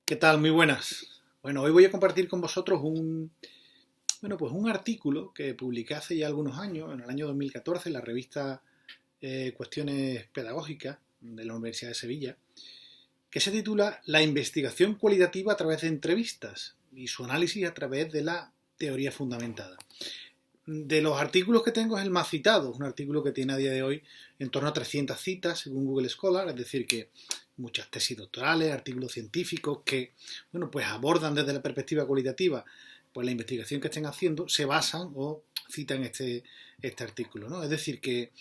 ¿Qué tal? Muy buenas. Bueno, hoy voy a compartir con vosotros un artículo que publiqué hace ya algunos años, en el año 2014, en la revista Cuestiones Pedagógicas de la Universidad de Sevilla, que se titula La investigación cualitativa a través de entrevistas y su análisis a través de la teoría fundamentada. De los artículos que tengo es el más citado, es un artículo que tiene a día de hoy en torno a 300 citas según Google Scholar, es decir que muchas tesis doctorales, artículos científicos que, pues abordan desde la perspectiva cualitativa pues la investigación que estén haciendo, se basan o citan este artículo, ¿no? Es decir que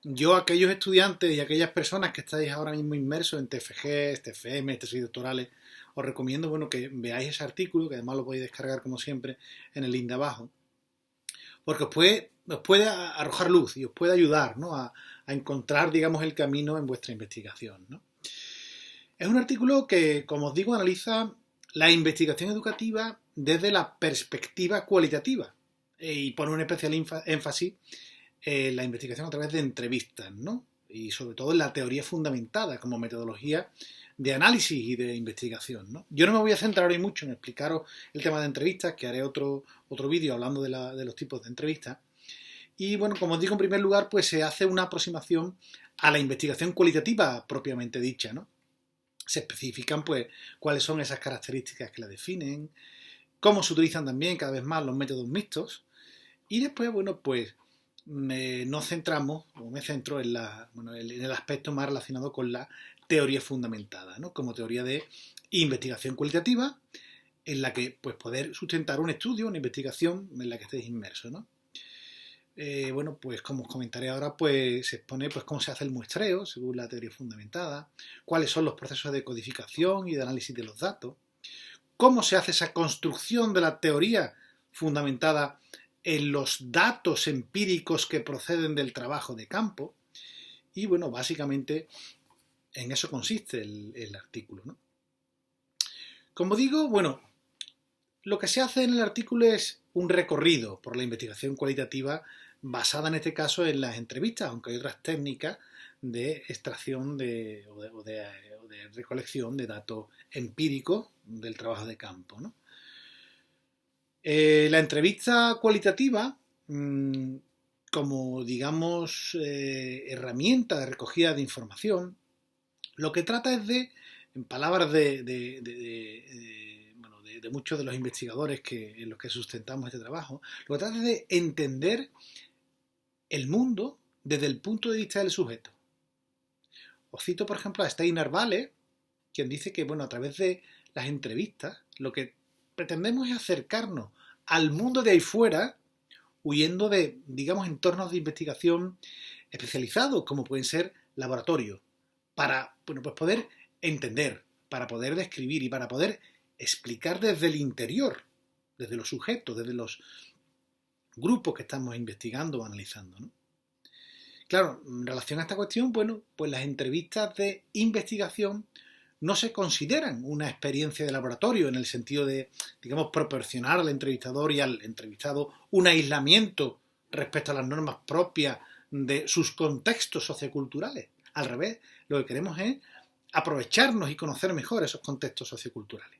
yo, aquellos estudiantes y aquellas personas que estáis ahora mismo inmersos en TFG, TFM, tesis doctorales, os recomiendo, que veáis ese artículo, que además lo podéis descargar como siempre en el link de abajo, porque os puede arrojar luz y os puede ayudar, ¿no? a encontrar, digamos, el camino en vuestra investigación, ¿no? Es un artículo que, como os digo, analiza la investigación educativa desde la perspectiva cualitativa y pone un especial énfasis en la investigación a través de entrevistas, ¿no? Y sobre todo en la teoría fundamentada como metodología de análisis y de investigación, ¿no? Yo no me voy a centrar hoy mucho en explicaros el tema de entrevistas, que haré otro vídeo hablando de los tipos de entrevistas. Y bueno, como os digo, en primer lugar, pues se hace una aproximación a la investigación cualitativa propiamente dicha, ¿no? Se especifican pues cuáles son esas características que la definen, cómo se utilizan también cada vez más los métodos mixtos y después, pues nos centramos, o me centro en el aspecto más relacionado con la teoría fundamentada, ¿no? Como teoría de investigación cualitativa en la que pues poder sustentar un estudio, una investigación en la que estéis inmersos, ¿no? Pues como os comentaré ahora, pues se expone pues cómo se hace el muestreo según la teoría fundamentada, cuáles son los procesos de codificación y de análisis de los datos, cómo se hace esa construcción de la teoría fundamentada en los datos empíricos que proceden del trabajo de campo y bueno, básicamente en eso consiste el artículo, ¿no? Como digo, lo que se hace en el artículo es un recorrido por la investigación cualitativa basada en este caso en las entrevistas, aunque hay otras técnicas de extracción o de recolección de datos empíricos del trabajo de campo, ¿no? La entrevista cualitativa, como digamos herramienta de recogida de información, lo que trata es de, en palabras de muchos de los investigadores en los que sustentamos este trabajo, lo que trata es de entender el mundo desde el punto de vista del sujeto. Os cito, por ejemplo, a Steinar Vale, quien dice que, a través de las entrevistas, lo que pretendemos es acercarnos al mundo de ahí fuera, huyendo de, digamos, entornos de investigación especializados, como pueden ser laboratorios, para, pues poder entender, para poder describir y para poder explicar desde el interior, desde los sujetos, desde los grupos que estamos investigando o analizando, ¿no? Claro, en relación a esta cuestión, pues las entrevistas de investigación no se consideran una experiencia de laboratorio en el sentido de, digamos, proporcionar al entrevistador y al entrevistado un aislamiento respecto a las normas propias de sus contextos socioculturales. Al revés, lo que queremos es aprovecharnos y conocer mejor esos contextos socioculturales.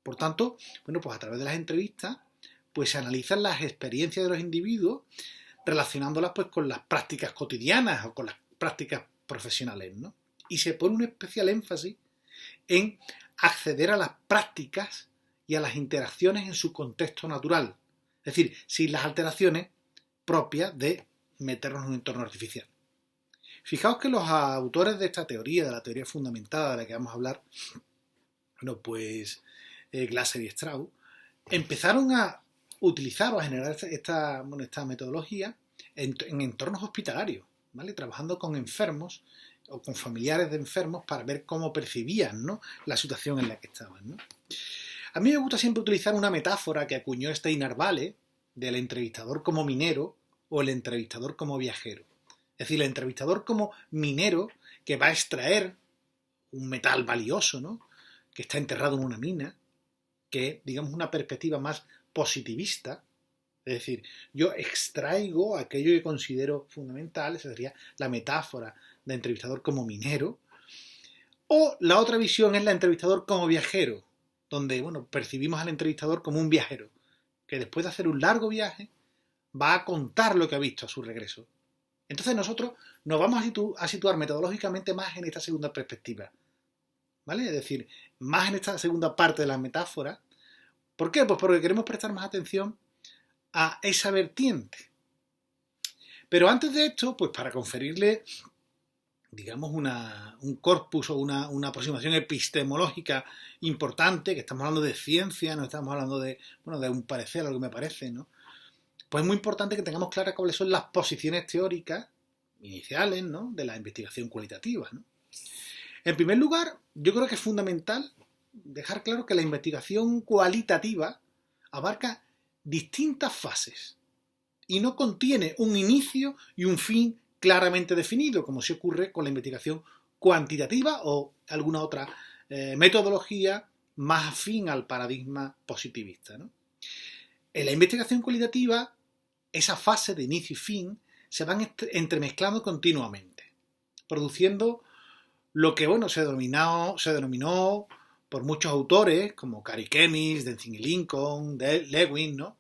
Por tanto, pues a través de las entrevistas, pues se analizan las experiencias de los individuos relacionándolas pues con las prácticas cotidianas o con las prácticas profesionales, ¿no? Y se pone un especial énfasis en acceder a las prácticas y a las interacciones en su contexto natural, es decir, sin las alteraciones propias de meternos en un entorno artificial. Fijaos que los autores de esta teoría, de la teoría fundamentada de la que vamos a hablar, Glasser y Strauss, empezaron a utilizar o a generar esta metodología en entornos hospitalarios, ¿vale? Trabajando con enfermos o con familiares de enfermos para ver cómo percibían, ¿no?, la situación en la que estaban, ¿no? A mí me gusta siempre utilizar una metáfora que acuñó Steinar Vale del entrevistador como minero o el entrevistador como viajero. Es decir, el entrevistador como minero que va a extraer un metal valioso, ¿no?, que está enterrado en una mina, que digamos una perspectiva más positivista, es decir, yo extraigo aquello que considero fundamental, esa sería la metáfora de entrevistador como minero, o la otra visión es la entrevistador como viajero, donde, bueno, percibimos al entrevistador como un viajero, que después de hacer un largo viaje va a contar lo que ha visto a su regreso. Entonces nosotros nos vamos a situar metodológicamente más en esta segunda perspectiva, ¿vale? Es decir, más en esta segunda parte de la metáfora. ¿Por qué? Pues porque queremos prestar más atención a esa vertiente. Pero antes de esto, pues para conferirle, digamos, un corpus o una aproximación epistemológica importante, que estamos hablando de ciencia, no estamos hablando de, bueno, de un parecer, algo que me parece, ¿no? Pues es muy importante que tengamos claras cuáles son las posiciones teóricas iniciales, ¿no?, de la investigación cualitativa, ¿no? En primer lugar, yo creo que es fundamental dejar claro que la investigación cualitativa abarca distintas fases y no contiene un inicio y un fin claramente definido, como se ocurre con la investigación cuantitativa o alguna otra metodología más afín al paradigma positivista, ¿no? En la investigación cualitativa, esa fase de inicio y fin se van entremezclando continuamente, produciendo lo que, bueno, se denominó por muchos autores, como Carey Kemis, Denzin y Lincoln, Lewin, ¿no?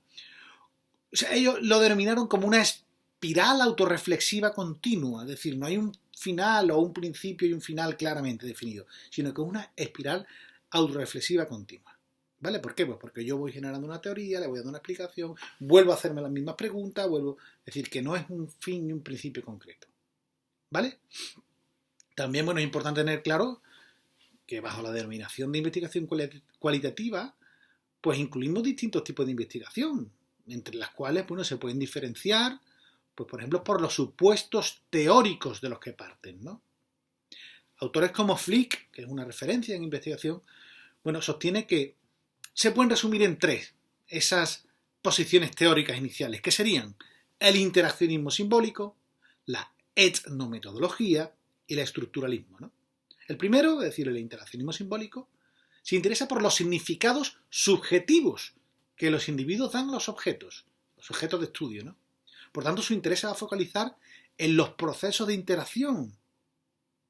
O sea, ellos lo denominaron como una espiral autorreflexiva continua, es decir, no hay un final o un principio y un final claramente definido, sino que es una espiral autorreflexiva continua. ¿Vale? ¿Por qué? Pues porque yo voy generando una teoría, le voy dando una explicación, vuelvo a hacerme las mismas preguntas, es decir, que no es un fin y un principio concreto. ¿Vale? También, bueno, es importante tener claro que bajo la denominación de investigación cualitativa, pues incluimos distintos tipos de investigación, entre las cuales, bueno, se pueden diferenciar, pues por ejemplo, por los supuestos teóricos de los que parten, ¿no? Autores como Flick, que es una referencia en investigación, bueno, sostiene que se pueden resumir en tres esas posiciones teóricas iniciales, que serían el interaccionismo simbólico, la etnometodología y el estructuralismo, ¿no? El primero, es decir, el interaccionismo simbólico, se interesa por los significados subjetivos que los individuos dan a los objetos de estudio, ¿no? Por tanto, su interés se va a focalizar en los procesos de interacción,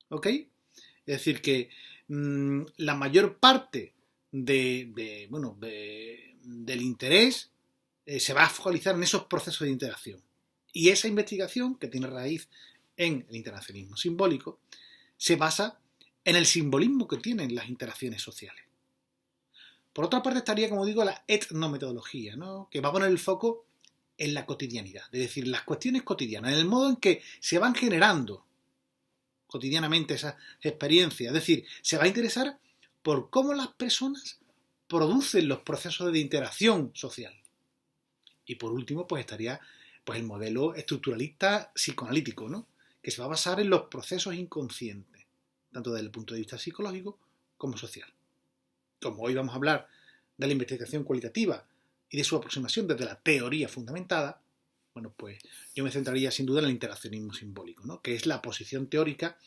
¿ok? Es decir, que la mayor parte del interés se va a focalizar en esos procesos de interacción. Y esa investigación, que tiene raíz en el interaccionismo simbólico, se basa en el simbolismo que tienen las interacciones sociales. Por otra parte estaría, como digo, la etnometodología, ¿no?, que va a poner el foco en la cotidianidad, es decir, las cuestiones cotidianas, en el modo en que se van generando cotidianamente esas experiencias, es decir, se va a interesar por cómo las personas producen los procesos de interacción social. Y por último, pues estaría pues el modelo estructuralista psicoanalítico, ¿no?, que se va a basar en los procesos inconscientes, tanto desde el punto de vista psicológico como social. Como hoy vamos a hablar de la investigación cualitativa y de su aproximación desde la teoría fundamentada, bueno, pues yo me centraría sin duda en el interaccionismo simbólico, ¿no?, que es la posición teórica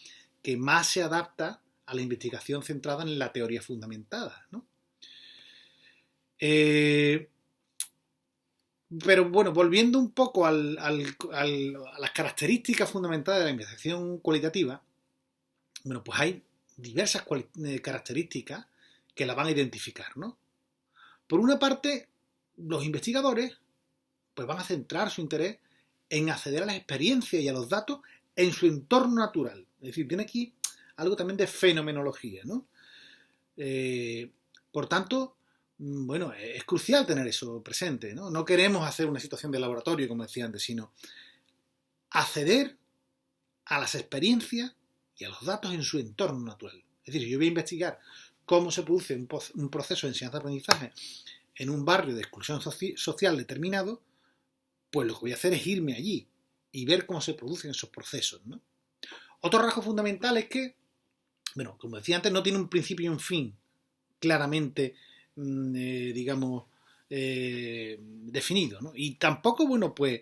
que más se adapta a la investigación centrada en la teoría fundamentada, ¿no? Pero bueno, volviendo un poco a las características fundamentales de la investigación cualitativa, bueno, pues hay diversas características que la van a identificar, ¿no? Por una parte, los investigadores pues van a centrar su interés en acceder a las experiencias y a los datos en su entorno natural. Es decir, tiene aquí algo también de fenomenología, ¿no? Por tanto, bueno, es crucial tener eso presente, ¿no? No queremos hacer una situación de laboratorio, como decía antes, sino acceder a las experiencias y a los datos en su entorno natural. Es decir, si yo voy a investigar cómo se produce un proceso de enseñanza-aprendizaje en un barrio de exclusión social determinado, pues lo que voy a hacer es irme allí y ver cómo se producen esos procesos, ¿no? Otro rasgo fundamental es que, bueno, como decía antes, no tiene un principio y un fin claramente, definido, ¿no? Y tampoco, bueno, pues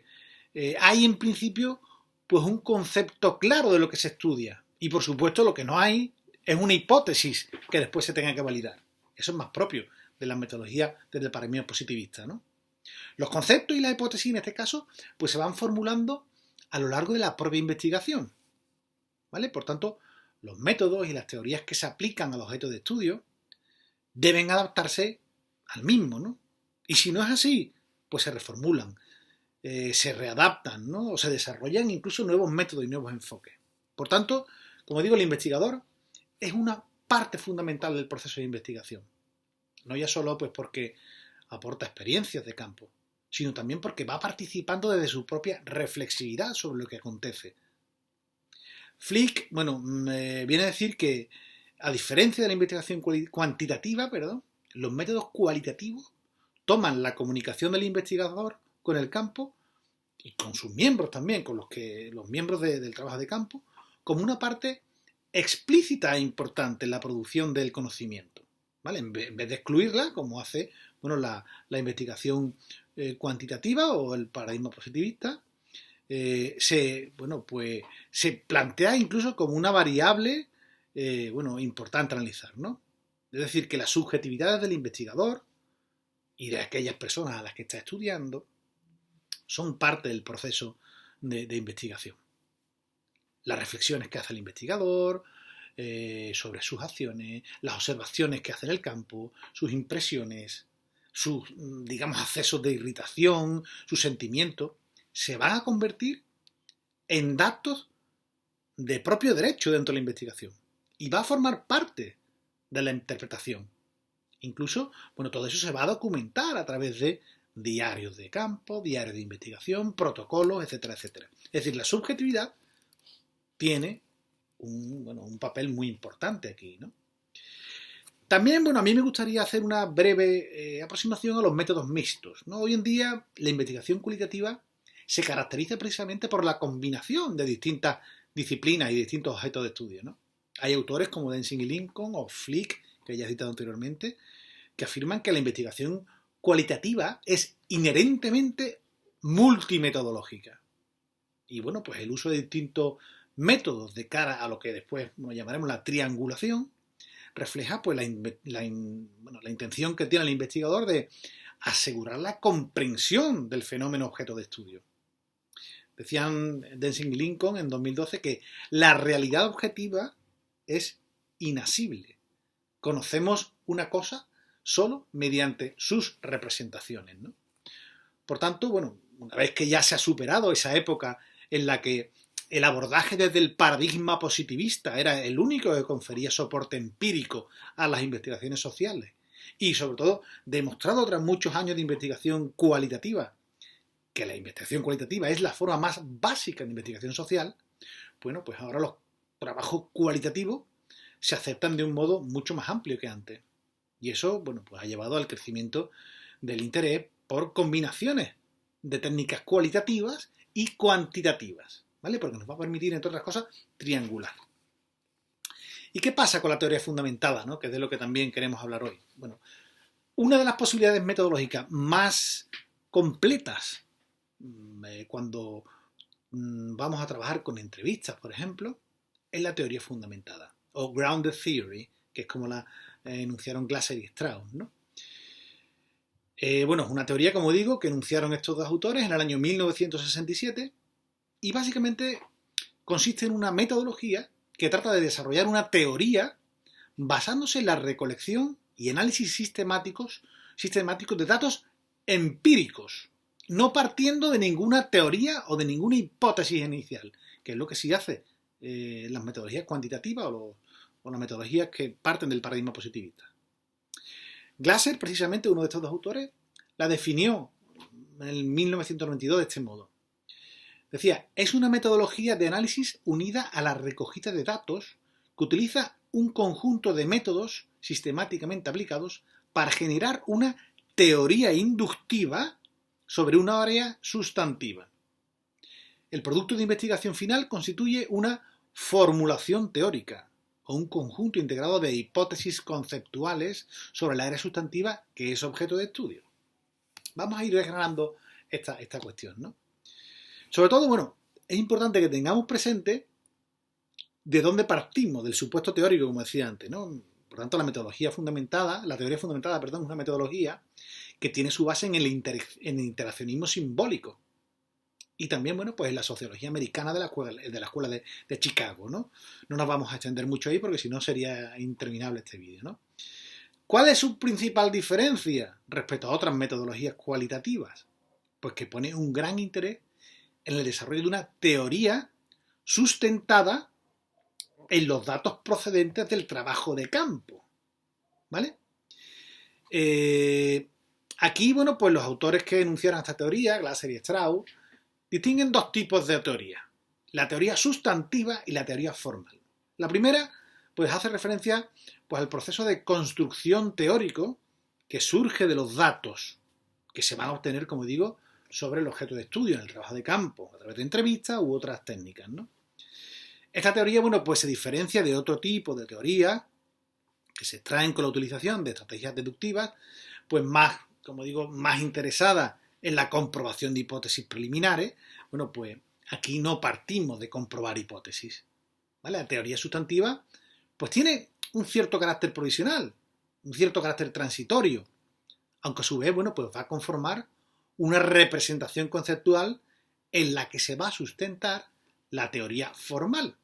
hay en principio pues un concepto claro de lo que se estudia. Y por supuesto lo que no hay es una hipótesis que después se tenga que validar. Eso es más propio de la metodología desde el paradigma positivista, ¿no? Los conceptos y las hipótesis en este caso pues se van formulando a lo largo de la propia investigación, ¿vale? Por tanto, los métodos y las teorías que se aplican a los objetos de estudio deben adaptarse al mismo, ¿no? Y si no es así, pues se reformulan, se readaptan, ¿no? O se desarrollan incluso nuevos métodos y nuevos enfoques. Por tanto, como digo, el investigador es una parte fundamental del proceso de investigación. No ya solo pues porque aporta experiencias de campo, sino también porque va participando desde su propia reflexividad sobre lo que acontece. Flick, viene a decir que, a diferencia de la investigación cuantitativa, los métodos cualitativos toman la comunicación del investigador con el campo y con sus miembros también, con los miembros del trabajo de campo, como una parte explícita e importante en la producción del conocimiento, ¿vale? En vez de excluirla, como hace la investigación cuantitativa o el paradigma positivista, se plantea incluso como una variable importante a analizar, ¿no? Es decir, que las subjetividades del investigador y de aquellas personas a las que está estudiando son parte del proceso de investigación. Las reflexiones que hace el investigador sobre sus acciones, las observaciones que hace en el campo, sus impresiones, sus, accesos de irritación, sus sentimientos, se van a convertir en datos de propio derecho dentro de la investigación y va a formar parte de la interpretación. Incluso, todo eso se va a documentar a través de diarios de campo, diarios de investigación, protocolos, etcétera, etcétera. Es decir, la subjetividad tiene un papel muy importante aquí, ¿no? También, a mí me gustaría hacer una breve aproximación a los métodos mixtos, ¿no? Hoy en día, la investigación cualitativa se caracteriza precisamente por la combinación de distintas disciplinas y distintos objetos de estudio, ¿no? Hay autores como Densing y Lincoln o Flick, que ya he citado anteriormente, que afirman que la investigación cualitativa es inherentemente multimetodológica. Y pues el uso de distintos métodos de cara a lo que después llamaremos la triangulación refleja pues la intención que tiene el investigador de asegurar la comprensión del fenómeno objeto de estudio. Decían Densing y Lincoln en 2012 que la realidad objetiva es inasible. Conocemos una cosa solo mediante sus representaciones, ¿no? Por tanto, una vez que ya se ha superado esa época en la que el abordaje desde el paradigma positivista era el único que confería soporte empírico a las investigaciones sociales y, sobre todo, demostrado tras muchos años de investigación cualitativa que la investigación cualitativa es la forma más básica de investigación social, pues ahora los trabajos cualitativos se aceptan de un modo mucho más amplio que antes. Y eso, ha llevado al crecimiento del interés por combinaciones de técnicas cualitativas y cuantitativas, ¿vale? Porque nos va a permitir, entre otras cosas, triangular. ¿Y qué pasa con la teoría fundamentada, ¿no? Que es de lo que también queremos hablar hoy? Una de las posibilidades metodológicas más completas cuando vamos a trabajar con entrevistas, por ejemplo, es la teoría fundamentada, o grounded theory, que es como la enunciaron Glasser y Strauss, ¿no? Es una teoría, como digo, que enunciaron estos dos autores en el año 1967 y básicamente consiste en una metodología que trata de desarrollar una teoría basándose en la recolección y análisis sistemáticos de datos empíricos, no partiendo de ninguna teoría o de ninguna hipótesis inicial, que es lo que sí hace las metodologías cuantitativas o las metodologías que parten del paradigma positivista. Glasser, precisamente uno de estos dos autores, la definió en 1992 de este modo. Decía, es una metodología de análisis unida a la recogida de datos que utiliza un conjunto de métodos sistemáticamente aplicados para generar una teoría inductiva sobre una área sustantiva. El producto de investigación final constituye una formulación teórica o un conjunto integrado de hipótesis conceptuales sobre la área sustantiva que es objeto de estudio. Vamos a ir desgranando esta cuestión, ¿no? Sobre todo, es importante que tengamos presente de dónde partimos, del supuesto teórico, como decía antes, ¿no? Por tanto, la teoría fundamentada, es una metodología que tiene su base en el interaccionismo simbólico. Y también, en la sociología americana de la escuela de Chicago, ¿no? No nos vamos a extender mucho ahí porque si no sería interminable este vídeo, ¿no? ¿Cuál es su principal diferencia respecto a otras metodologías cualitativas? Pues que pone un gran interés en el desarrollo de una teoría sustentada en los datos procedentes del trabajo de campo, ¿vale? Aquí, bueno, pues los autores que enunciaron esta teoría, Glasser y Strauss, distinguen dos tipos de teoría: la teoría sustantiva y la teoría formal. La primera, pues hace referencia pues, al proceso de construcción teórico que surge de los datos que se van a obtener, como digo, sobre el objeto de estudio en el trabajo de campo, a través de entrevistas u otras técnicas, ¿no? Esta teoría, bueno, pues se diferencia de otro tipo de teoría que se extraen con la utilización de estrategias deductivas, pues más, como digo, más interesada en la comprobación de hipótesis preliminares. Bueno, pues aquí no partimos de comprobar hipótesis, ¿vale? La teoría sustantiva, pues tiene un cierto carácter provisional, un cierto carácter transitorio, aunque a su vez, bueno, pues va a conformar una representación conceptual en la que se va a sustentar la teoría formal,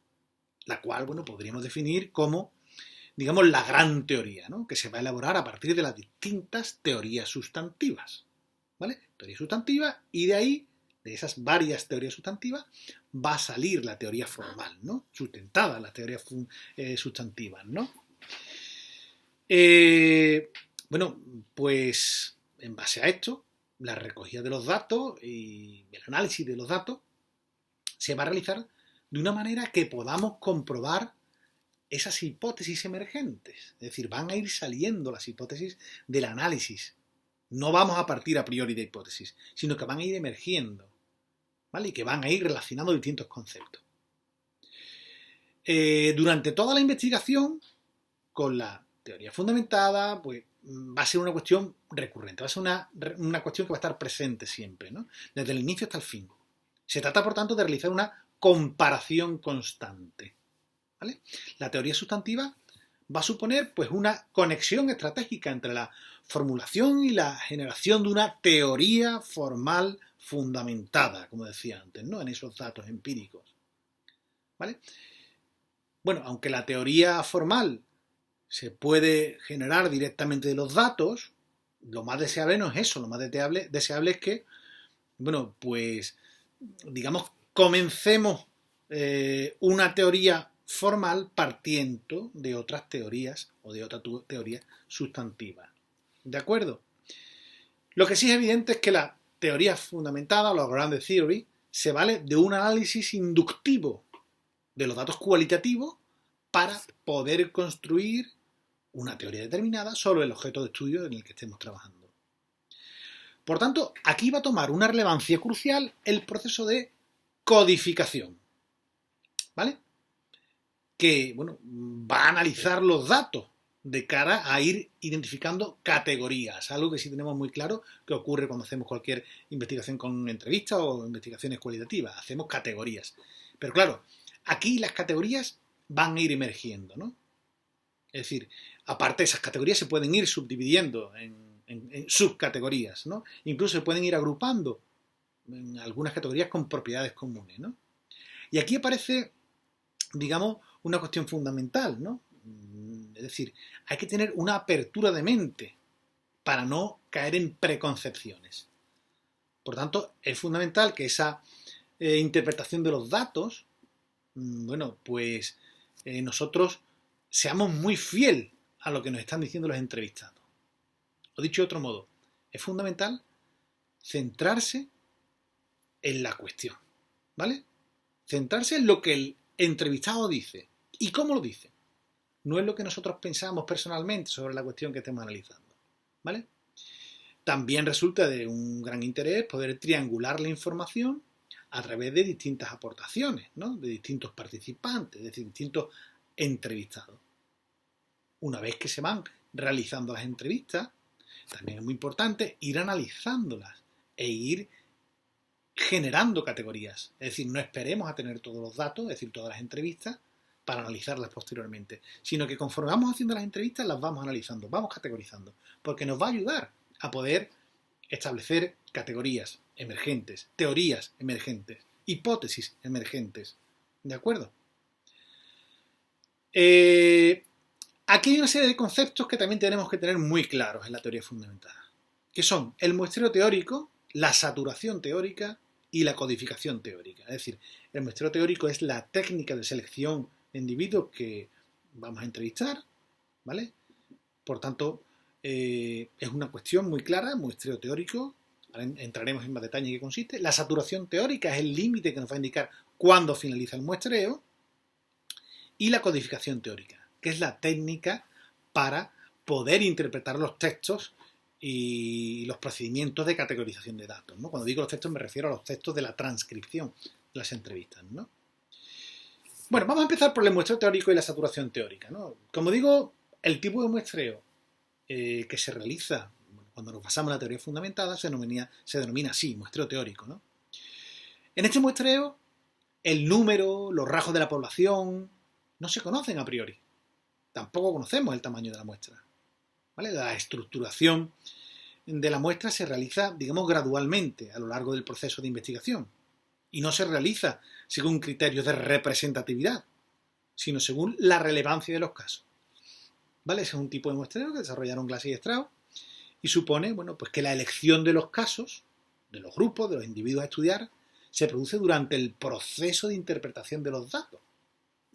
la cual, bueno, podríamos definir como, digamos, la gran teoría, ¿no? Que se va a elaborar a partir de las distintas teorías sustantivas, ¿vale? Teoría sustantiva, y de ahí, de esas varias teorías sustantivas, va a salir la teoría formal, ¿no? Sustentada en las teorías sustantivas, ¿no? Bueno, pues en base a esto, la recogida de los datos y el análisis de los datos se va a realizar de una manera que podamos comprobar esas hipótesis emergentes. Es decir, van a ir saliendo las hipótesis del análisis. No vamos a partir a priori de hipótesis, sino que van a ir emergiendo, ¿vale? Y que van a ir relacionando distintos conceptos. Durante toda la investigación, con la teoría fundamentada, pues va a ser una cuestión recurrente, va a ser una cuestión que va a estar presente siempre, ¿no? Desde el inicio hasta el fin. Se trata, por tanto, de realizar una comparación constante, ¿vale? La teoría sustantiva va a suponer pues una conexión estratégica entre la formulación y la generación de una teoría formal fundamentada, como decía antes, ¿no? En esos datos empíricos, ¿vale? Bueno, aunque la teoría formal se puede generar directamente de los datos, lo más deseable no es eso, lo más deseable es que, bueno, pues, digamos, comencemos una teoría formal partiendo de otras teorías o de otra teoría sustantiva. ¿De acuerdo? Lo que sí es evidente es que la teoría fundamentada, o la grounded theory, se vale de un análisis inductivo de los datos cualitativos para poder construir una teoría determinada sobre el objeto de estudio en el que estemos trabajando. Por tanto, aquí va a tomar una relevancia crucial el proceso de codificación, ¿vale? Que, bueno, va a analizar los datos de cara a ir identificando categorías, algo que sí tenemos muy claro que ocurre cuando hacemos cualquier investigación con entrevistas o investigaciones cualitativas, hacemos categorías. Pero claro, aquí las categorías van a ir emergiendo, ¿no? Es decir, aparte esas categorías se pueden ir subdividiendo en subcategorías, ¿no? Incluso se pueden ir agrupando en algunas categorías con propiedades comunes, ¿no? Y aquí aparece, digamos, una cuestión fundamental, ¿no? Es decir, hay que tener una apertura de mente para no caer en preconcepciones. Por tanto, es fundamental que esa interpretación de los datos, bueno, pues nosotros seamos muy fiel a lo que nos están diciendo los entrevistados. O dicho de otro modo, es fundamental centrarse en la cuestión, ¿vale? Centrarse en lo que el entrevistado dice y cómo lo dice. No es lo que nosotros pensamos personalmente sobre la cuestión que estemos analizando, ¿vale? También resulta de un gran interés poder triangular la información a través de distintas aportaciones, ¿no? De distintos participantes, es decir, distintos entrevistados. Una vez que se van realizando las entrevistas, también es muy importante ir analizándolas e ir generando categorías. Es decir, no esperemos a tener todos los datos, es decir, todas las entrevistas, para analizarlas posteriormente, sino que conforme vamos haciendo las entrevistas, las vamos analizando, vamos categorizando, porque nos va a ayudar a poder establecer categorías emergentes, teorías emergentes, hipótesis emergentes. ¿De acuerdo? Aquí hay una serie de conceptos que también tenemos que tener muy claros en la teoría fundamentada, que son el muestreo teórico, la saturación teórica y la codificación teórica. Es decir, el muestreo teórico es la técnica de selección de individuos que vamos a entrevistar, ¿vale? Por tanto, es una cuestión muy clara, muestreo teórico. Entraremos en más detalle en qué consiste. La saturación teórica es el límite que nos va a indicar cuándo finaliza el muestreo. Y la codificación teórica, que es la técnica para poder interpretar los textos y los procedimientos de categorización de datos, ¿no? Cuando digo los textos me refiero a los textos de la transcripción de las entrevistas, ¿no? Bueno, vamos a empezar por el muestreo teórico y la saturación teórica, ¿no? Como digo, el tipo de muestreo que se realiza cuando nos basamos en la teoría fundamentada se denomina así, muestreo teórico, ¿no? En este muestreo, el número, los rasgos de la población no se conocen a priori. Tampoco conocemos el tamaño de la muestra, ¿vale? La estructuración de la muestra se realiza, digamos, gradualmente a lo largo del proceso de investigación y no se realiza según criterios de representatividad, sino según la relevancia de los casos, ¿vale? Ese es un tipo de muestreo que desarrollaron Glaser y Strauss y supone, bueno, pues que la elección de los casos, de los grupos, de los individuos a estudiar, se produce durante el proceso de interpretación de los datos.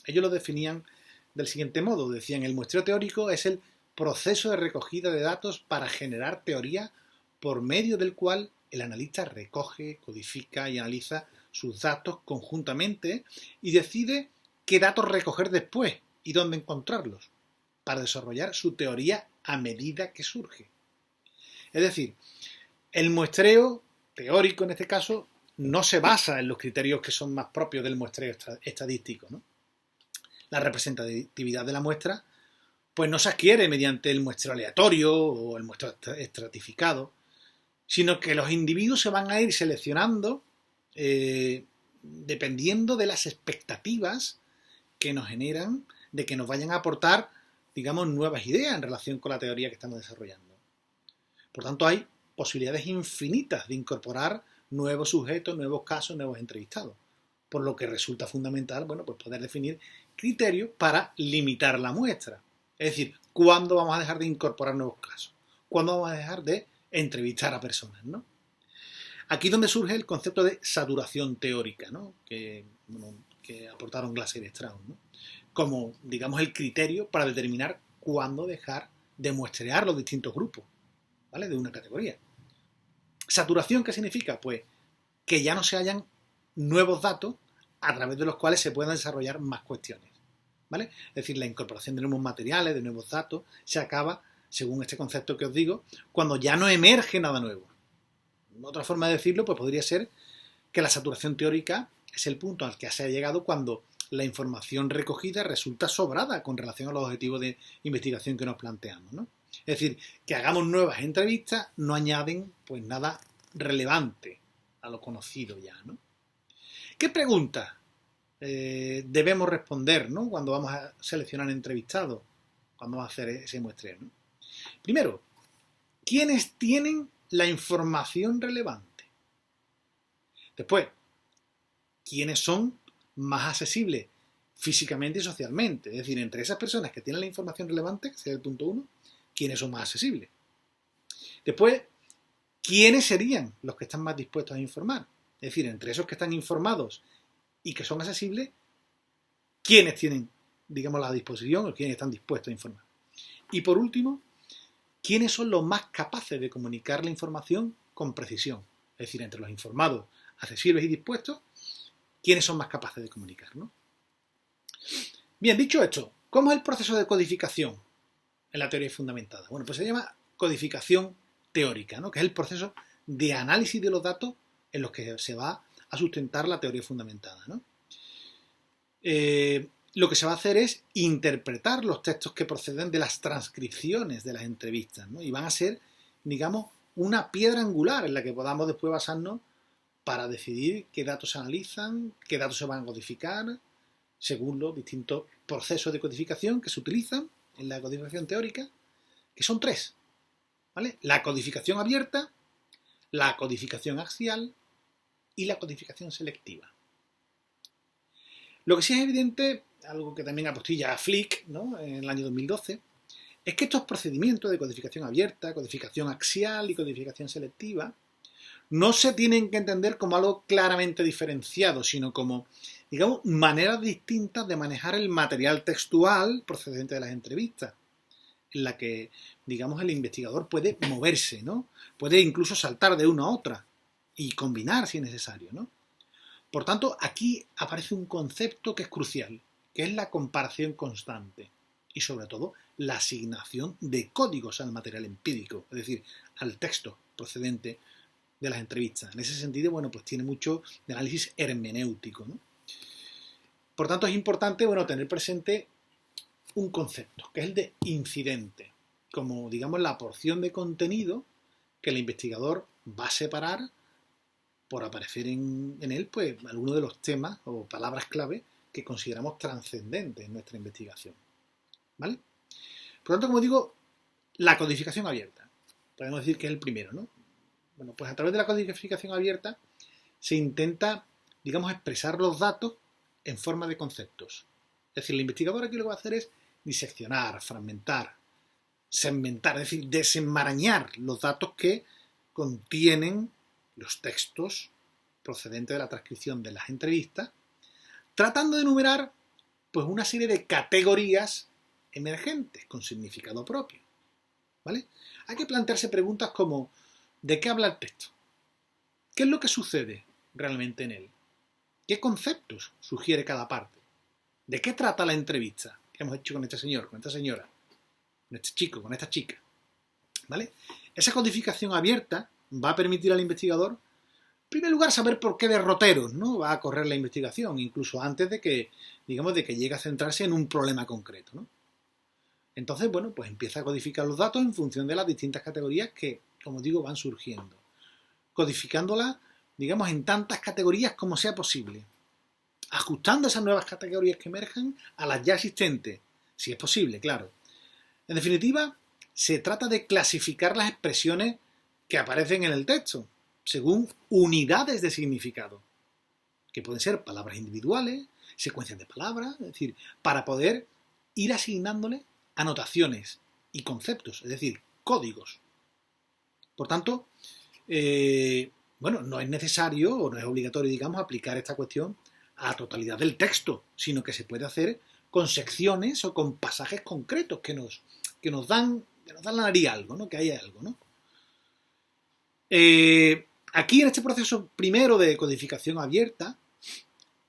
Ellos lo definían del siguiente modo. Decían, el muestreo teórico es el proceso de recogida de datos para generar teoría por medio del cual el analista recoge, codifica y analiza sus datos conjuntamente y decide qué datos recoger después y dónde encontrarlos para desarrollar su teoría a medida que surge. Es decir, el muestreo teórico en este caso no se basa en los criterios que son más propios del muestreo estadístico, ¿no? La representatividad de la muestra pues no se adquiere mediante el muestreo aleatorio o el muestreo estratificado, sino que los individuos se van a ir seleccionando dependiendo de las expectativas que nos generan de que nos vayan a aportar, digamos, nuevas ideas en relación con la teoría que estamos desarrollando. Por tanto, hay posibilidades infinitas de incorporar nuevos sujetos, nuevos casos, nuevos entrevistados, por lo que resulta fundamental, bueno, pues poder definir criterios para limitar la muestra. Es decir, ¿cuándo vamos a dejar de incorporar nuevos casos? ¿Cuándo vamos a dejar de entrevistar a personas, ¿no? Aquí es donde surge el concepto de saturación teórica, ¿no? que aportaron Glaser y Strauss, ¿no? Como, digamos, el criterio para determinar cuándo dejar de muestrear los distintos grupos, ¿vale? De una categoría. ¿Saturación qué significa? Pues que ya no se hallan nuevos datos a través de los cuales se puedan desarrollar más cuestiones, ¿vale? Es decir, la incorporación de nuevos materiales, de nuevos datos, se acaba, según este concepto que os digo, cuando ya no emerge nada nuevo. Otra forma de decirlo pues podría ser que la saturación teórica es el punto al que se ha llegado cuando la información recogida resulta sobrada con relación a los objetivos de investigación que nos planteamos, ¿no? Es decir, que hagamos nuevas entrevistas no añaden pues nada relevante a lo conocido ya, ¿no? ¿Qué preguntas debemos responder, ¿no? Cuando vamos a seleccionar entrevistados, cuando vamos a hacer ese muestreo, ¿no? Primero, ¿quiénes tienen la información relevante? Después, ¿quiénes son más accesibles físicamente y socialmente? Es decir, entre esas personas que tienen la información relevante, que sería el punto 1, ¿quiénes son más accesibles? Después, ¿quiénes serían los que están más dispuestos a informar? Es decir, entre esos que están informados y que son accesibles, ¿quiénes tienen, digamos, la disposición o quiénes están dispuestos a informar? Y por último, ¿quiénes son los más capaces de comunicar la información con precisión? Es decir, entre los informados, accesibles y dispuestos, ¿quiénes son más capaces de comunicar, ¿no? Bien, dicho esto, ¿cómo es el proceso de codificación en la teoría fundamentada? Bueno, pues se llama codificación teórica, ¿no? Que es el proceso de análisis de los datos en los que se va a sustentar la teoría fundamentada, ¿no? Lo que se va a hacer es interpretar los textos que proceden de las transcripciones de las entrevistas, ¿no? Y van a ser, digamos, una piedra angular en la que podamos después basarnos para decidir qué datos se analizan, qué datos se van a codificar, según los distintos procesos de codificación que se utilizan en la codificación teórica, que son 3, ¿vale? La codificación abierta, la codificación axial y la codificación selectiva. Lo que sí es evidente algo que también apostilla a Flick, ¿no?, en el año 2012, es que estos procedimientos de codificación abierta, codificación axial y codificación selectiva no se tienen que entender como algo claramente diferenciado, sino como, digamos, maneras distintas de manejar el material textual procedente de las entrevistas, en la que, digamos, el investigador puede moverse, ¿no? Puede incluso saltar de una a otra y combinar si es necesario, ¿no? Por tanto, aquí aparece un concepto que es crucial, que es la comparación constante y, sobre todo, la asignación de códigos al material empírico, es decir, al texto procedente de las entrevistas. En ese sentido, bueno, pues tiene mucho de análisis hermenéutico, ¿no? Por tanto, es importante, bueno, tener presente un concepto, que es el de incidente, como, digamos, la porción de contenido que el investigador va a separar por aparecer en él, pues, algunos de los temas o palabras clave que consideramos trascendentes en nuestra investigación, ¿vale? Por tanto, como digo, la codificación abierta, podemos decir que es el primero, ¿no? Bueno, pues a través de la codificación abierta se intenta, digamos, expresar los datos en forma de conceptos. Es decir, el investigador aquí lo que va a hacer es diseccionar, fragmentar, segmentar, es decir, desenmarañar los datos que contienen los textos procedentes de la transcripción de las entrevistas, tratando de enumerar, pues, una serie de categorías emergentes con significado propio, ¿vale? Hay que plantearse preguntas como: ¿de qué habla el texto? ¿Qué es lo que sucede realmente en él? ¿Qué conceptos sugiere cada parte? ¿De qué trata la entrevista que hemos hecho con este señor, con esta señora, con este chico, con esta chica? ¿Vale? Esa codificación abierta va a permitir al investigador, en primer lugar, saber por qué derroteros, ¿no?, va a correr la investigación, incluso antes de que, digamos, de que llegue a centrarse en un problema concreto, ¿no? Entonces, bueno, pues empieza a codificar los datos en función de las distintas categorías que, como digo, van surgiendo, codificándolas, digamos, en tantas categorías como sea posible, ajustando esas nuevas categorías que emerjan a las ya existentes, si es posible, claro. En definitiva, se trata de clasificar las expresiones que aparecen en el texto según unidades de significado, que pueden ser palabras individuales, secuencias de palabras, es decir, para poder ir asignándole anotaciones y conceptos, es decir, códigos. Por tanto, bueno, no es necesario o no es obligatorio, digamos, aplicar esta cuestión a la totalidad del texto, sino que se puede hacer con secciones o con pasajes concretos que nos dan la nariz algo, ¿no?, que hay algo, ¿no? Aquí, en este proceso primero de codificación abierta,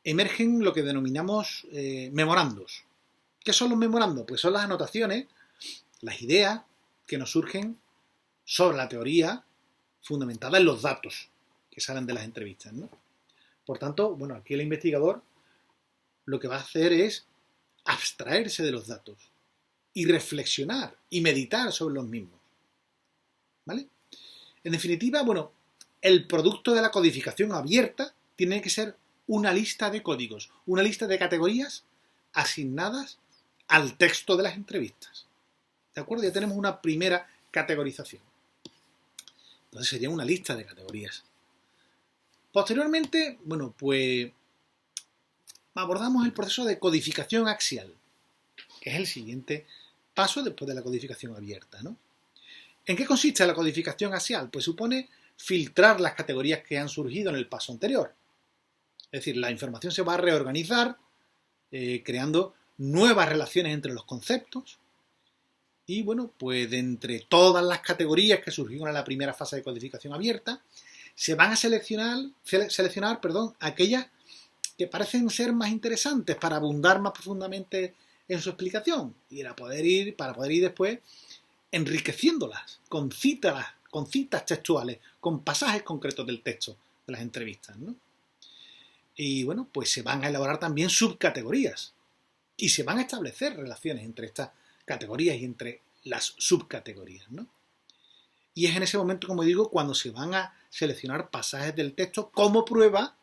emergen lo que denominamos memorandos. ¿Qué son los memorandos? Pues son las anotaciones, las ideas que nos surgen sobre la teoría fundamentada en los datos que salen de las entrevistas, ¿no? Por tanto, bueno, aquí el investigador lo que va a hacer es abstraerse de los datos y reflexionar y meditar sobre los mismos, ¿vale? En definitiva, bueno, el producto de la codificación abierta tiene que ser una lista de códigos, una lista de categorías asignadas al texto de las entrevistas. ¿De acuerdo? Ya tenemos una primera categorización. Entonces sería una lista de categorías. Posteriormente, bueno, pues abordamos el proceso de codificación axial, que es el siguiente paso después de la codificación abierta, ¿no? ¿En qué consiste la codificación axial? Pues supone filtrar las categorías que han surgido en el paso anterior. Es decir, la información se va a reorganizar creando nuevas relaciones entre los conceptos y, bueno, pues de entre todas las categorías que surgieron en la primera fase de codificación abierta, se van a seleccionar aquellas que parecen ser más interesantes para abundar más profundamente en su explicación y para poder ir después enriqueciéndolas con citas textuales, con pasajes concretos del texto de las entrevistas, ¿no? Y bueno, pues se van a elaborar también subcategorías y se van a establecer relaciones entre estas categorías y entre las subcategorías, ¿no? Y es en ese momento, como digo, cuando se van a seleccionar pasajes del texto como prueba,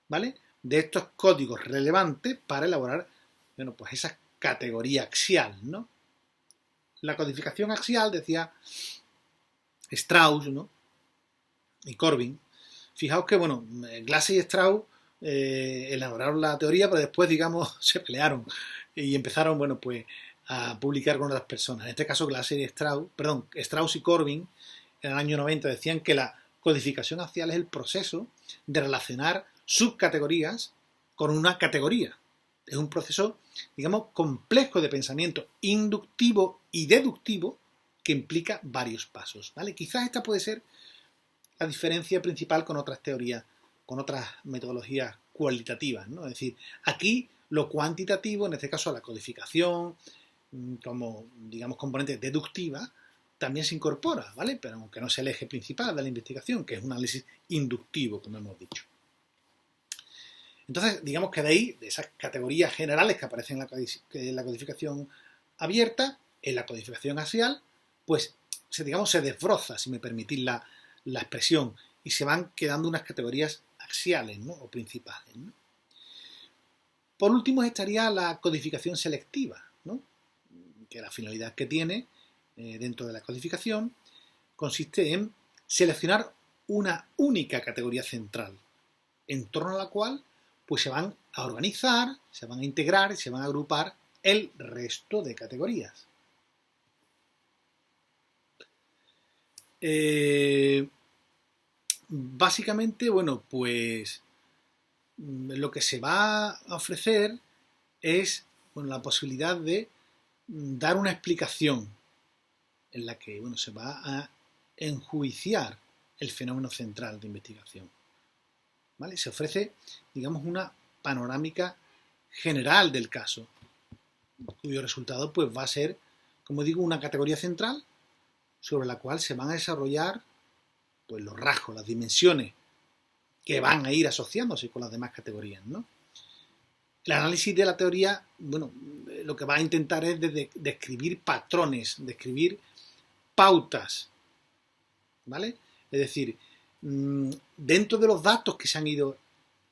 ¿vale?, de estos códigos relevantes para elaborar, bueno, pues esa categoría axial, ¿no? La codificación axial, decía Strauss, ¿no?, y Corbin. Fijaos que, bueno, Glasser y Strauss elaboraron la teoría, pero después, digamos, se pelearon y empezaron, bueno, pues a publicar con otras personas. En este caso, Glasser y Strauss y Corbin, en el año 90 decían que la codificación axial es el proceso de relacionar subcategorías con una categoría. Es un proceso, digamos, complejo de pensamiento inductivo y deductivo que implica varios pasos, ¿vale? Quizás esta puede ser la diferencia principal con otras teorías, con otras metodologías cualitativas, ¿no? Es decir, aquí lo cuantitativo, en este caso la codificación, como, digamos, componente deductiva, también se incorpora, ¿vale? Pero aunque no es el eje principal de la investigación, que es un análisis inductivo, como hemos dicho. Entonces, digamos que de ahí, de esas categorías generales que aparecen en la codificación abierta, en la codificación axial, pues, se desbroza, si me permitís la expresión, y se van quedando unas categorías axiales, ¿no? O principales, ¿no? Por último estaría la codificación selectiva, ¿no? Que la finalidad que tiene dentro de la codificación consiste en seleccionar una única categoría central, en torno a la cual pues se van a organizar, se van a integrar, se van a agrupar el resto de categorías. Básicamente, bueno, pues lo que se va a ofrecer es, bueno, la posibilidad de dar una explicación en la que, bueno, se va a enjuiciar el fenómeno central de investigación, ¿vale? Se ofrece, digamos, una panorámica general del caso, cuyo resultado pues va a ser, como digo, una categoría central sobre la cual se van a desarrollar pues los rasgos, las dimensiones que van a ir asociándose con las demás categorías, ¿no? El análisis de la teoría, bueno, lo que va a intentar es describir patrones, describir pautas, ¿vale? Es decir, dentro de los datos que se han ido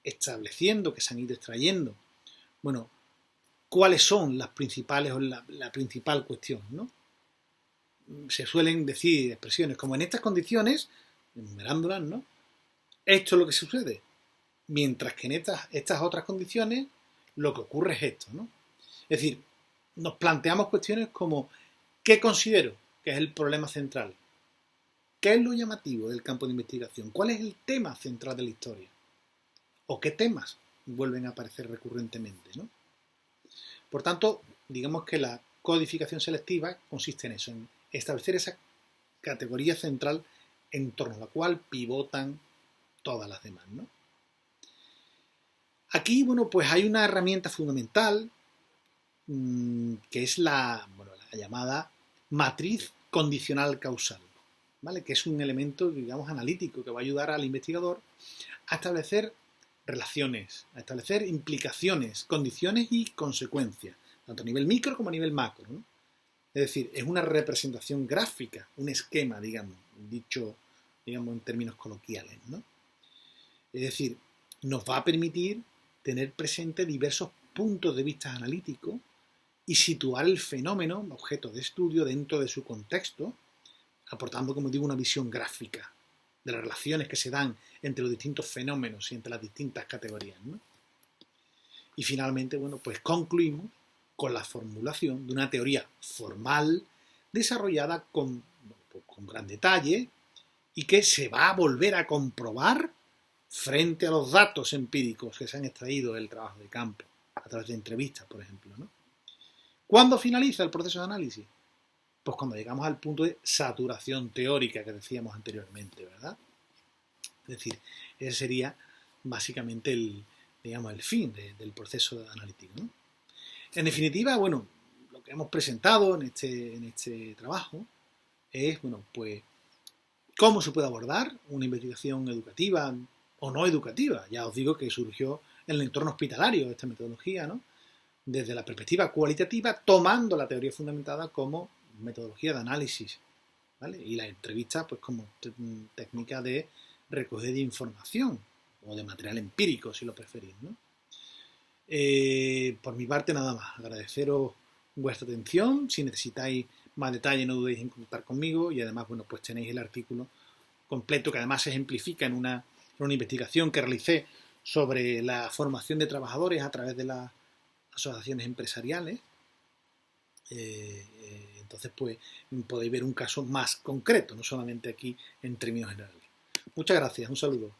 estableciendo, que se han ido extrayendo, bueno, ¿cuáles son las principales o la principal cuestión, ¿no? Se suelen decir expresiones como en estas condiciones, enumerándolas, ¿no? Esto es lo que sucede. Mientras que en estas otras condiciones lo que ocurre es esto, ¿no? Es decir, nos planteamos cuestiones como ¿qué considero que es el problema central? ¿Qué es lo llamativo del campo de investigación? ¿Cuál es el tema central de la historia? ¿O qué temas vuelven a aparecer recurrentemente, ¿no? Por tanto, digamos que la codificación selectiva consiste en eso, en establecer esa categoría central en torno a la cual pivotan todas las demás, ¿no? Aquí, bueno, pues hay una herramienta fundamental que es la llamada matriz condicional causal, ¿vale? Que es un elemento, digamos, analítico que va a ayudar al investigador a establecer relaciones, a establecer implicaciones, condiciones y consecuencias, tanto a nivel micro como a nivel macro, ¿no? Es decir, es una representación gráfica, un esquema, digamos, dicho, digamos, en términos coloquiales, ¿no? Es decir, nos va a permitir tener presente diversos puntos de vista analíticos y situar el fenómeno, objeto de estudio, dentro de su contexto, aportando, como digo, una visión gráfica de las relaciones que se dan entre los distintos fenómenos y entre las distintas categorías, ¿no? Y finalmente, bueno, pues concluimos con la formulación de una teoría formal desarrollada con gran detalle y que se va a volver a comprobar frente a los datos empíricos que se han extraído del trabajo de campo, a través de entrevistas, por ejemplo, ¿no? ¿Cuándo finaliza el proceso de análisis? Pues cuando llegamos al punto de saturación teórica que decíamos anteriormente, ¿verdad? Es decir, ese sería básicamente el fin del proceso analítico, ¿no? En definitiva, bueno, lo que hemos presentado en este trabajo es, bueno, pues cómo se puede abordar una investigación educativa o no educativa. Ya os digo que surgió en el entorno hospitalario esta metodología, ¿no? Desde la perspectiva cualitativa, tomando la teoría fundamentada como metodología de análisis, ¿vale? Y la entrevista, pues como técnica de recoger de información o de material empírico, si lo preferís, ¿no? Por mi parte, nada más. Agradeceros vuestra atención. Si necesitáis más detalle, no dudéis en contactar conmigo. Y además, bueno, pues tenéis el artículo completo que además se ejemplifica en una investigación que realicé sobre la formación de trabajadores a través de las asociaciones empresariales. Entonces, pues podéis ver un caso más concreto, no solamente aquí en términos generales. Muchas gracias, un saludo.